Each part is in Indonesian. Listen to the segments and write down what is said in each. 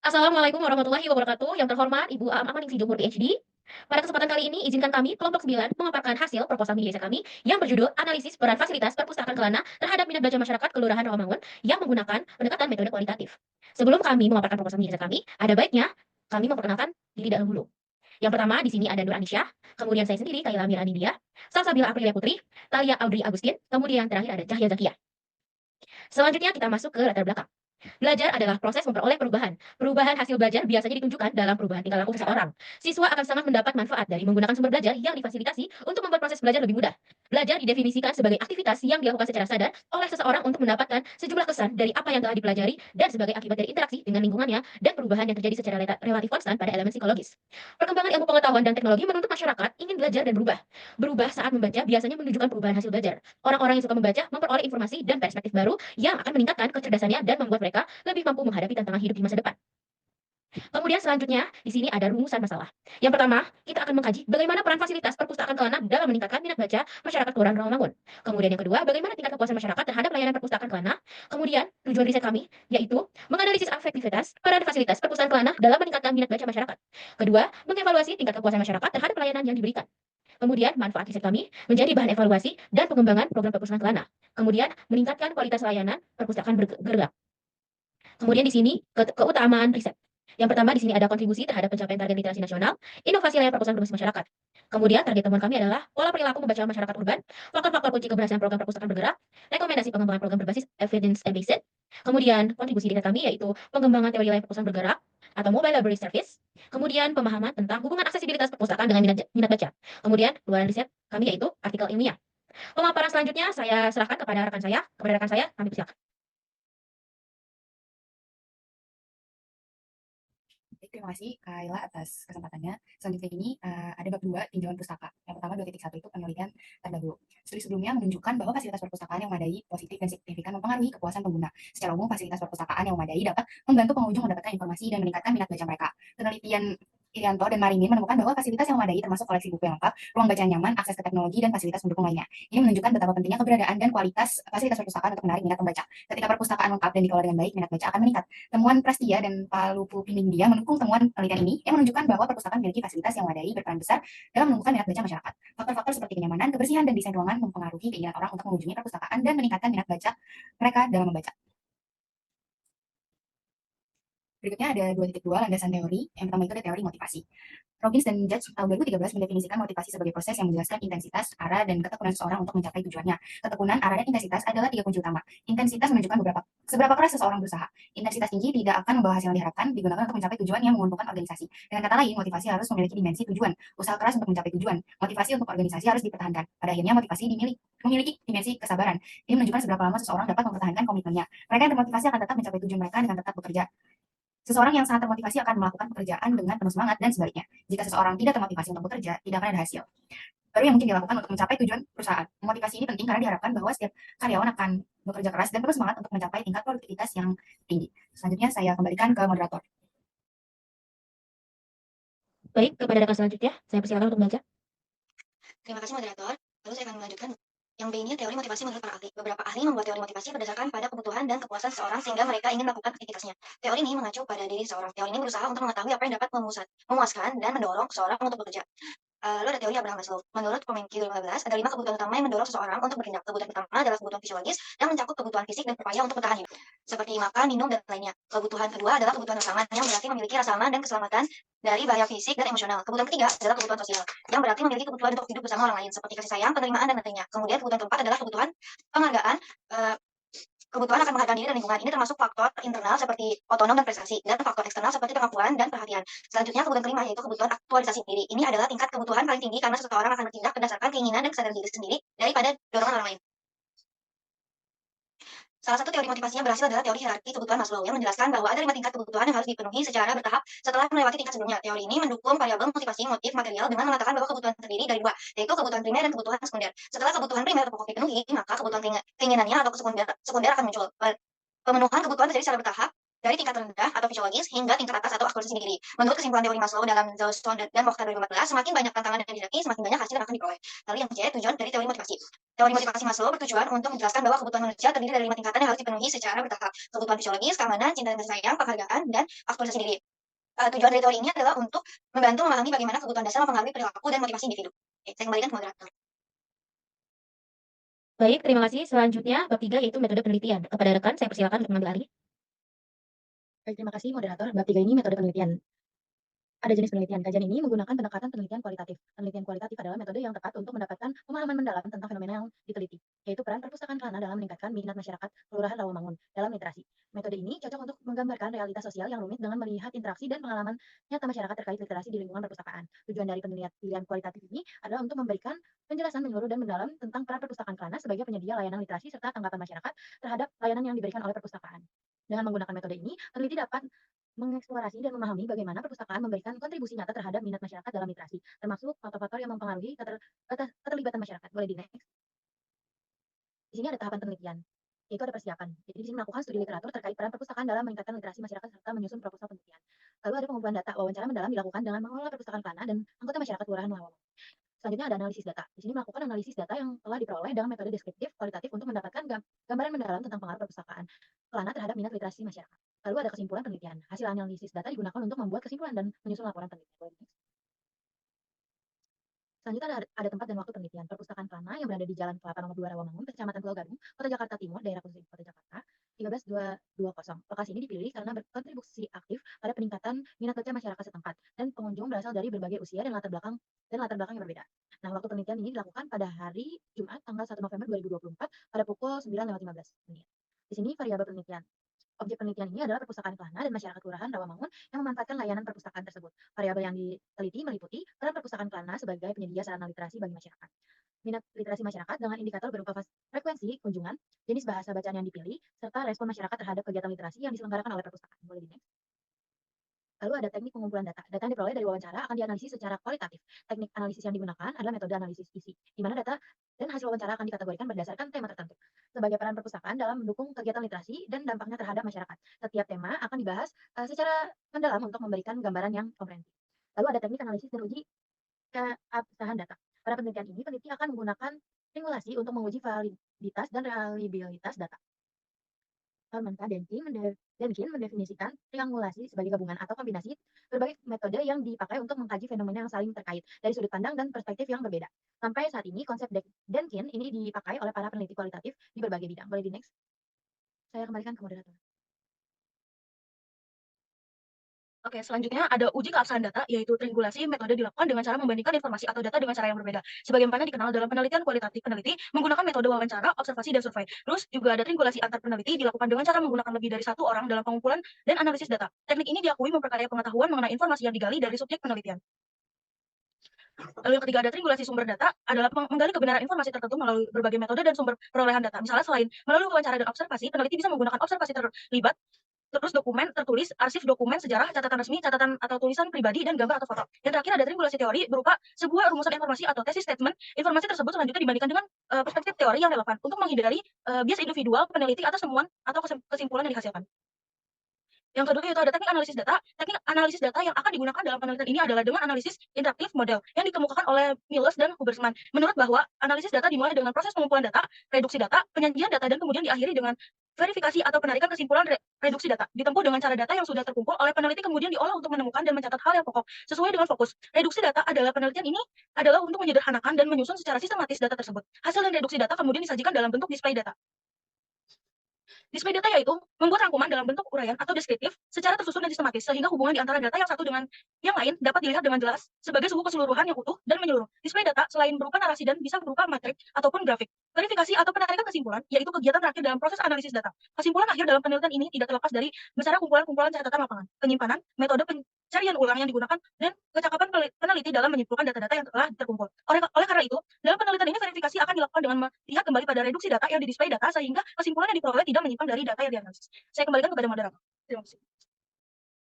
Assalamualaikum warahmatullahi wabarakatuh. Yang terhormat Ibu Aam Amaningsih Jumur PhD. Pada kesempatan kali ini, izinkan kami, kelompok 9, memaparkan hasil proposal mini esai kami yang berjudul Analisis Peran Fasilitas Perpustakaan Kelana terhadap Minat Baca Masyarakat Kelurahan Rawamangun yang menggunakan pendekatan metode kualitatif. Sebelum kami memaparkan proposal mini esai kami, ada baiknya kami memperkenalkan diri dahulu. Yang pertama, di sini ada Nur Anisya, kemudian saya sendiri, Kaila Mira Nindya, Salsabila Aprilia Putri, Talia Audrey Agustin, kemudian terakhir ada Cahya Zakia. Selanjutnya kita masuk ke latar belakang. Belajar adalah proses memperoleh perubahan. Perubahan hasil belajar biasanya ditunjukkan dalam perubahan tingkah laku seseorang. Siswa akan sangat mendapat manfaat dari menggunakan sumber belajar yang difasilitasi untuk membuat proses belajar lebih mudah. Belajar didefinisikan sebagai aktivitas yang dilakukan secara sadar oleh seseorang untuk mendapatkan sejumlah kesan dari apa yang telah dipelajari dan sebagai akibat dari interaksi dengan lingkungannya dan perubahan yang terjadi secara relatif konstan pada elemen psikologis. Perkembangan ilmu pengetahuan dan teknologi menuntut masyarakat ingin belajar dan berubah. Berubah saat membaca biasanya menunjukkan perubahan hasil belajar. Orang-orang yang suka membaca memperoleh informasi dan perspektif baru yang akan meningkatkan kecerdasannya dan membuat mereka lebih mampu menghadapi tantangan hidup di masa depan. Kemudian selanjutnya, di sini ada rumusan masalah. Yang pertama, kita akan mengkaji bagaimana peran fasilitas perpustakaan Kelana dalam meningkatkan minat baca masyarakat Kelurahan Rawamangun. Kemudian yang kedua, bagaimana tingkat kepuasan masyarakat terhadap layanan perpustakaan Kelana. Kemudian, tujuan riset kami yaitu menganalisis efektivitas peran fasilitas perpustakaan Kelana dalam meningkatkan minat baca masyarakat. Kedua, mengevaluasi tingkat kepuasan masyarakat terhadap pelayanan yang diberikan. Kemudian, manfaat riset kami menjadi bahan evaluasi dan pengembangan program perpustakaan Kelana. Kemudian, meningkatkan kualitas layanan perpustakaan bergerak. Kemudian di sini keutamaan riset. Yang pertama di sini ada kontribusi terhadap pencapaian target literasi nasional, inovasi layar perpustakaan berbasis masyarakat. Kemudian target temuan kami adalah pola perilaku membaca masyarakat urban, faktor-faktor kunci keberhasilan program perpustakaan bergerak, rekomendasi pengembangan program berbasis evidence based. Kemudian kontribusi riset kami yaitu pengembangan teori layar perpustakaan bergerak atau mobile library service. Kemudian pemahaman tentang hubungan aksesibilitas perpustakaan dengan minat baca. Kemudian keluaran riset kami yaitu artikel ilmiah. Pemaparan selanjutnya saya serahkan kepada rekan saya. Kami persilakan. Terima kasih Kaila atas kesempatannya. Selanjutnya ini ada bab 2 tinjauan pustaka. Yang pertama 2.1 itu penelitian terdahulu. Studi sebelumnya menunjukkan bahwa fasilitas perpustakaan yang memadai, positif dan signifikan mempengaruhi kepuasan pengguna. Secara umum, fasilitas perpustakaan yang memadai dapat membantu pengunjung mendapatkan informasi dan meningkatkan minat baca mereka. Penelitian Irianto dan Marimin menemukan bahwa fasilitas yang memadai termasuk koleksi buku yang lengkap, ruang baca yang nyaman, akses ke teknologi, dan fasilitas pendukung lainnya. Ini menunjukkan betapa pentingnya keberadaan dan kualitas fasilitas perpustakaan untuk menarik minat pembaca. Ketika perpustakaan lengkap dan dikelola dengan baik, minat baca akan meningkat. Temuan Prastia dan Palupu Piningdia mendukung temuan penelitian ini yang menunjukkan bahwa perpustakaan memiliki fasilitas yang memadai berperan besar dalam menumbuhkan minat baca masyarakat. Faktor-faktor seperti kenyamanan, kebersihan, dan desain ruangan mempengaruhi keinginan orang untuk mengunjungi perpustakaan dan meningkatkan minat baca mereka dalam membaca. Berikutnya ada 2.2 landasan teori. Yang pertama itu ada teori motivasi. Robbins dan Judge tahun 2013 mendefinisikan motivasi sebagai proses yang menjelaskan intensitas, arah, dan ketekunan seseorang untuk mencapai tujuannya. Ketekunan, arah, dan intensitas adalah 3 kunci utama. Intensitas menunjukkan seberapa keras seseorang berusaha. Intensitas tinggi tidak akan membawa hasil yang diharapkan, digunakan untuk mencapai tujuan yang menguntungkan organisasi. Dengan kata lain, motivasi harus memiliki dimensi tujuan. Usaha keras untuk mencapai tujuan. Motivasi untuk organisasi harus dipertahankan. Pada akhirnya, motivasi memiliki dimensi kesabaran. Ini menunjukkan seberapa lama seseorang dapat mempertahankan komitmennya. Mereka yang termotivasi akan tetap mencapai tujuan mereka dengan tetap bekerja. Seseorang yang sangat termotivasi akan melakukan pekerjaan dengan penuh semangat dan sebaliknya. Jika seseorang tidak termotivasi untuk bekerja, tidak akan ada hasil. Baru yang mungkin dilakukan untuk mencapai tujuan perusahaan. Motivasi ini penting karena diharapkan bahwa setiap karyawan akan bekerja keras dan penuh semangat untuk mencapai tingkat produktivitas yang tinggi. Selanjutnya saya kembalikan ke moderator. Baik, kepada rekan selanjutnya, saya persilakan untuk membaca. Terima kasih moderator. Lalu saya akan melanjutkan. Yang B ini teori motivasi menurut para ahli. Beberapa ahli membuat teori motivasi berdasarkan pada kebutuhan dan kepuasan seseorang sehingga mereka ingin melakukan aktivitasnya. Teori ini mengacu pada diri seseorang. Teori ini berusaha untuk mengetahui apa yang dapat memuaskan dan mendorong seseorang untuk bekerja. Lalu ada teori Abraham Maslow. Menurut Komensky 2015, ada 5 kebutuhan utama yang mendorong seseorang untuk bertindak. Kebutuhan pertama adalah kebutuhan fisiologis yang mencakup kebutuhan fisik dan upaya untuk bertahan hidup, seperti makan, minum, dan lainnya. Kebutuhan kedua adalah kebutuhan rasa aman, yang berarti memiliki rasa aman dan keselamatan dari bahaya fisik dan emosional. Kebutuhan ketiga adalah kebutuhan sosial, yang berarti memiliki kebutuhan untuk hidup bersama orang lain, seperti kasih sayang, penerimaan, dan lainnya. Kemudian kebutuhan keempat adalah kebutuhan penghargaan, kebutuhan akan menghargai diri dan lingkungan. Ini termasuk faktor internal seperti otonom dan prestasi, dan faktor eksternal seperti pengakuan dan perhatian. Selanjutnya, kebutuhan kelima yaitu kebutuhan aktualisasi diri. Ini adalah tingkat kebutuhan paling tinggi karena seseorang akan bertindak berdasarkan keinginan dan kesadaran diri sendiri daripada dorongan orang lain. Salah satu teori motivasinya berhasil adalah teori hierarki kebutuhan Maslow yang menjelaskan bahwa ada 5 tingkat kebutuhan yang harus dipenuhi secara bertahap setelah melewati tingkat sebelumnya. Teori ini mendukung variabel motivasi motif material dengan mengatakan bahwa kebutuhan terdiri dari 2, yaitu kebutuhan primer dan kebutuhan sekunder. Setelah kebutuhan primer atau pokok dipenuhi, maka kebutuhan keinginannya atau sekunder akan muncul. Pemenuhan kebutuhan terjadi secara bertahap dari tingkat rendah atau fisiologis hingga tingkat atas atau akulturasi diri. Menurut kesimpulan teori Maslow dalam Zawson dan Mokhtar 2014, semakin banyak tantangan yang dihadapi, semakin banyak hasil yang akan diperoleh. Lalu yang C, tujuan dari teori motivasi. Teori motivasi Maslow bertujuan untuk menjelaskan bahwa kebutuhan manusia terdiri dari 5 tingkatan yang harus dipenuhi secara bertahap. Kebutuhan fisiologis, keamanan, cinta dan kasih sayang, penghargaan, dan akulturasi diri. Tujuan dari teori ini adalah untuk membantu memahami bagaimana kebutuhan dasar mempengaruhi perilaku dan motivasi individu. Oke, saya kembalikan ke moderator. Baik, terima kasih. Selanjutnya, bab 3 yaitu metode penelitian. Kepada rekan, saya persilakan untuk mengambil alih. Baik, terima kasih moderator. Bab 3 ini metode penelitian. Ada jenis penelitian. Kajian ini menggunakan pendekatan penelitian kualitatif. Penelitian kualitatif adalah metode yang tepat untuk mendapatkan pemahaman mendalam tentang fenomena yang diteliti, yaitu peran perpustakaan Kelana dalam meningkatkan minat masyarakat Kelurahan Rawamangun dalam literasi. Metode ini cocok untuk menggambarkan realitas sosial yang rumit dengan melihat interaksi dan pengalaman nyata masyarakat terkait literasi di lingkungan perpustakaan. Tujuan dari penelitian kualitatif ini adalah untuk memberikan penjelasan menyeluruh dan mendalam tentang peran perpustakaan Kelana sebagai penyedia layanan literasi serta tanggapan masyarakat terhadap layanan yang diberikan oleh perpustakaan. Dengan menggunakan metode ini, peneliti dapat mengeksplorasi dan memahami bagaimana perpustakaan memberikan kontribusi nyata terhadap minat masyarakat dalam literasi, termasuk faktor-faktor yang mempengaruhi keterlibatan masyarakat. Boleh di next. Di sini ada tahapan penelitian, yaitu ada persiapan. Jadi di sini melakukan studi literatur terkait peran perpustakaan dalam meningkatkan literasi masyarakat serta menyusun proposal penelitian. Lalu ada pengumpulan data, wawancara mendalam dilakukan dengan mengelola perpustakaan Kelana dan anggota masyarakat Kelurahan Lawang. Selanjutnya ada analisis data. Di sini melakukan analisis data yang telah diperoleh dengan metode deskriptif kualitatif untuk mendapatkan gambaran mendalam tentang pengaruh perpustakaan Kelana terhadap minat literasi masyarakat. Lalu ada kesimpulan penelitian. Hasil analisis data digunakan untuk membuat kesimpulan dan menyusun laporan penelitian. Selanjutnya ada tempat dan waktu penelitian. Perpustakaan Kelana yang berada di Jalan Kelapa Nomor 2 Rawamangun, Kecamatan Pulau Gadung, Kota Jakarta Timur, Daerah Khusus Kota Jakarta, 13220. Lokasi ini dipilih karena berkontribusi aktif pada peningkatan minat baca masyarakat setempat dan pengunjung berasal dari berbagai usia dan latar belakang yang berbeda. Nah, waktu penelitian ini dilakukan pada hari Jumat tanggal 1 November 2024 pada pukul 9.15 menit. Di sini variabel penelitian. Objek penelitian ini adalah perpustakaan Kelana dan masyarakat Kelurahan Rawamangun yang memanfaatkan layanan perpustakaan tersebut. Variabel yang diteliti meliputi peran perpustakaan Kelana sebagai penyedia sarana literasi bagi masyarakat. Minat literasi masyarakat dengan indikator berupa frekuensi kunjungan, jenis bahasa bacaan yang dipilih, serta respon masyarakat terhadap kegiatan literasi yang diselenggarakan oleh perpustakaan. Boleh di next. Lalu ada teknik pengumpulan data. Data yang diperoleh dari wawancara akan dianalisis secara kualitatif. Teknik analisis yang digunakan adalah metode analisis isi, di mana data dan hasil wawancara akan dikategorikan berdasarkan tema tertentu. Sebagai peran perpustakaan dalam mendukung kegiatan literasi dan dampaknya terhadap masyarakat. Setiap tema akan dibahas secara mendalam untuk memberikan gambaran yang komprehensif. Lalu ada teknik analisis dan uji keabsahan data. Pada penelitian ini, peneliti akan menggunakan simulasi untuk menguji validitas dan reliabilitas data. Hermanka Denkin mendefinisikan triangulasi sebagai gabungan atau kombinasi berbagai metode yang dipakai untuk mengkaji fenomena yang saling terkait dari sudut pandang dan perspektif yang berbeda. Sampai saat ini, konsep Denkin ini dipakai oleh para peneliti kualitatif di berbagai bidang. Boleh di next? Saya kembalikan ke moderator. Oke, selanjutnya ada uji keabsahan data, yaitu triangulasi. Metode dilakukan dengan cara membandingkan informasi atau data dengan cara yang berbeda. Sebagaimana dikenal dalam penelitian kualitatif, peneliti menggunakan metode wawancara, observasi, dan survei. Terus juga ada triangulasi antar peneliti dilakukan dengan cara menggunakan lebih dari satu orang dalam pengumpulan dan analisis data. Teknik ini diakui memperkaya pengetahuan mengenai informasi yang digali dari subjek penelitian. Lalu yang ketiga ada triangulasi sumber data, adalah menggali kebenaran informasi tertentu melalui berbagai metode dan sumber perolehan data. Misalnya selain melalui wawancara dan observasi, peneliti bisa menggunakan observasi terlibat, terus dokumen tertulis, arsip dokumen, sejarah, catatan resmi, catatan atau tulisan pribadi, dan gambar atau foto. Yang terakhir ada triangulasi teori berupa sebuah rumusan informasi atau tesis statement. Informasi tersebut selanjutnya dibandingkan dengan perspektif teori yang relevan untuk menghindari bias individual peneliti atas temuan atau kesimpulan yang dihasilkan. Yang kedua yaitu ada teknik analisis data. Teknik analisis data yang akan digunakan dalam penelitian ini adalah dengan analisis interaktif model yang dikemukakan oleh Miles dan Hubersman. Menurut bahwa analisis data dimulai dengan proses pengumpulan data, reduksi data, penyajian data, dan kemudian diakhiri dengan verifikasi atau penarikan kesimpulan reduksi data. Ditempuh dengan cara data yang sudah terkumpul oleh peneliti kemudian diolah untuk menemukan dan mencatat hal yang pokok sesuai dengan fokus. Reduksi data adalah penelitian ini adalah untuk menyederhanakan dan menyusun secara sistematis data tersebut. Hasil dan reduksi data kemudian disajikan dalam bentuk display data. Display data yaitu membuat rangkuman dalam bentuk uraian atau deskriptif secara tersusun dan sistematis sehingga hubungan di antara data yang satu dengan yang lain dapat dilihat dengan jelas sebagai sebuah keseluruhan yang utuh dan menyeluruh. Display data selain berupa narasi dan bisa berupa matrik ataupun grafik. Verifikasi atau penarikan kesimpulan yaitu kegiatan terakhir dalam proses analisis data. Kesimpulan akhir dalam penelitian ini tidak terlepas dari besar kumpulan-kumpulan catatan lapangan, penyimpanan, metode pencarian ulang yang digunakan, dan kecakapan peneliti dalam menyimpulkan data-data yang telah terkumpul. Oleh karena itu, dalam penelitian ini verifikasi akan dilakukan dengan melihat kembali pada reduksi data yang di display data sehingga kesimpulan yang diperoleh tidak menyimpang dari data yang dianalisis. Saya kembalikan kepada moderator. Terima kasih.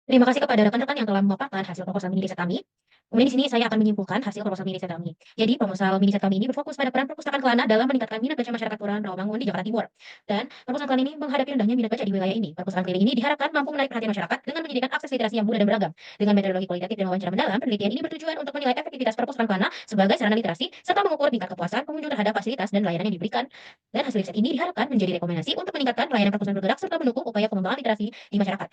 Terima kasih kepada rekan-rekan yang telah memaparkan hasil proposal mini riset kami. Kemudian di sini saya akan menyimpulkan hasil proposal mini riset kami. Jadi proposal mini riset kami ini berfokus pada peran perpustakaan Kelana dalam meningkatkan minat baca masyarakat Kelurahan Rawamangun di Jakarta Timur. Dan proposal Kelana ini menghadapi rendahnya minat baca di wilayah ini. Perpustakaan keliling ini diharapkan mampu menarik perhatian masyarakat dengan menyediakan akses literasi yang mudah dan beragam. Dengan metodologi kualitatif dan wawancara mendalam, penelitian ini bertujuan untuk menilai efektivitas perpustakaan Kelana sebagai sarana literasi serta mengukur tingkat kepuasan pengunjung terhadap fasilitas dan layanan yang diberikan. Dan hasil riset ini diharapkan menjadi rekomendasi untuk meningkatkan layanan perpustakaan bergerak serta mendukung upaya pengembangan literasi di masyarakat.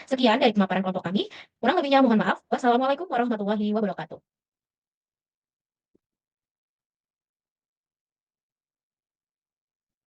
Sekian dari pemaparan kelompok kami. Kurang lebihnya mohon maaf. Wassalamualaikum warahmatullahi wabarakatuh.